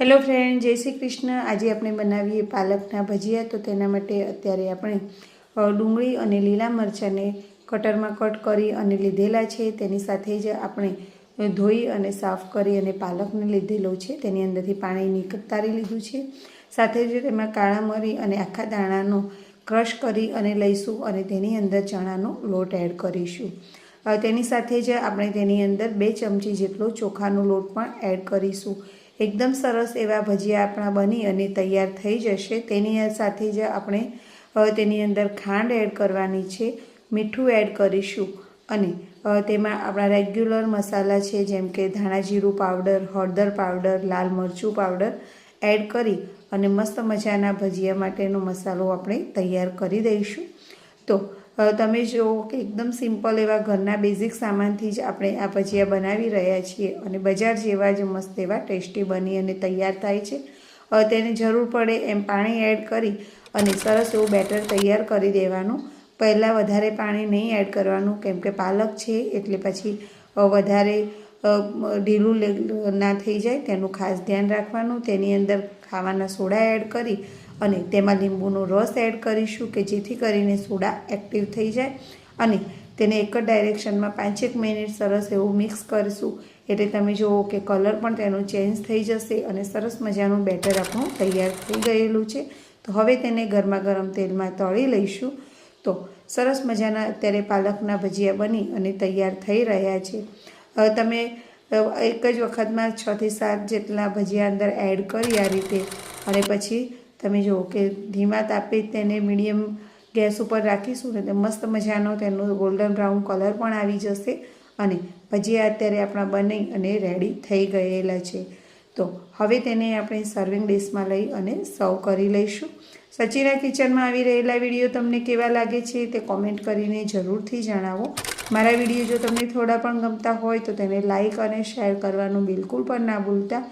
Hello friend, जय श्री कृष्ण। आज આપણે બનાવીએ પાલકના ભજીયા। તો તેના માટે અત્યારે આપણે ડુંગળી અને લીલા મરચાંને કટરમાં કટ કરી અને લીધેલા છે। તેની સાથે જ આપણે ધોઈ અને સાફ કરી અને પાલકને લીધેલો છે। તેની અંદરથી પાણી નીકાળી લીધું છે। સાથે જ તેમાં કાળા મરી અને આખા દાણાનો ક્રશ કરી અને લઈશું અને તેની અંદર ચણાનો લોટ એડ કરીશું। તેની સાથે જ આપણે તેની અંદર 2 ચમચી જેટલો ચોખાનો લોટ પણ એડ કરીશું। एकदम सरस एवा भजिया अपना बनी अने तैयार थई जशे। तेनी साथे ज आपणे तेनी अंदर खांड एड करवानी छे, मीठुं एड करीशुं अने तेमां आपणा रेग्युलर मसाला छे जेम के धाणा जीरुं पाउडर, हळदर पाउडर, लाल मरचुं पाउडर एड करी अने मस्त मजाना भजिया माटेनो मसालो आपणे तैयार करी दईशुं। तो तमे जो कि एकदम सिम्पल एवा घरना बेजिक सामानथी ज आपणे आ भजिया बनावी रह्या छीए अने बजार जेवा ज मस्त एवा टेस्टी बनी अने तैयार थाय छे। तेने जरूर पड़े एम पाणी एड करी अने सरस एवुं बेटर तैयार करी देवानुं। पहला वधारे पाणी नहीं एड करवानुं केम के पालक छे एटले पछी वधारे ढीलुं ना थई जाय तेनुं खास ध्यान राखवानुं। तेनी अंदर खावाना सोडा एड करी अने तेमां લીંબુનો रस एड करीशुं के जेथी करीने सोडा एक्टिव थई जाय अने तेने एक ज डायरेक्शनमां 5-1 मिनिट सरस एवुं मिक्स करशुं एटले तमे जुओ के कलर पण तेनो चेन्ज थई जशे अने सरस मजानुं बेटर आपणुं तैयार थई गयेलुं छे। तो हवे तेने गरमा गरम तेलमां तळी लईशुं। तो सरस मजाना अत्यारे पालकना भजिया बनी अने तैयार थई रह्या छे। तमे एक ज वखतमां 6 થી 7 जेटला भजिया अंदर एड करी आ रीते अने पछी तमे जुओ के धीमा तापे तेने मीडियम गैस पर राखीशुं ने मस्त मजानो तेनो गोल्डन ब्राउन कलर पण आवी जशे अने भजिया अत्यारे आपणा बनी अने रेडी थई गयेला छे। तो हवे तेने आपणे सर्विंग डिशमां लई अने सर्व करी लईशुं। सचीना किचनमां आवी रहेला विडियो तमने केवा लागे छे ते कॉमेंट करीने जरूरथी जणावो। मारा विडियो जो तमने थोड़ा पण गमता होय तो तेने लाइक अने शेर करवानुं बिल्कुल पण ना भूलता।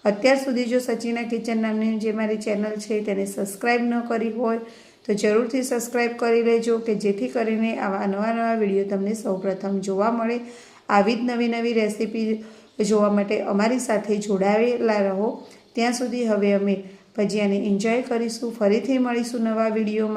અત્યાર સુધી જો સચીના કિચન નામની જે મારી ચેનલ છે તેને સબસ્ક્રાઈબ ન કરી હોય તો જરૂરથી સબસ્ક્રાઈબ કરી લેજો કે જેથી કરીને આવા નવા વિડીયો તમને સૌપ્રથમ જોવા મળે। આવી જ નવી રેસીપી જોવા માટે અમારી સાથે જોડાયેલા રહો। ત્યાં સુધી હવે અમે ભજીયાને એન્જોય કરીશું। ફરીથી મળીશું નવા વિડીયોમાં।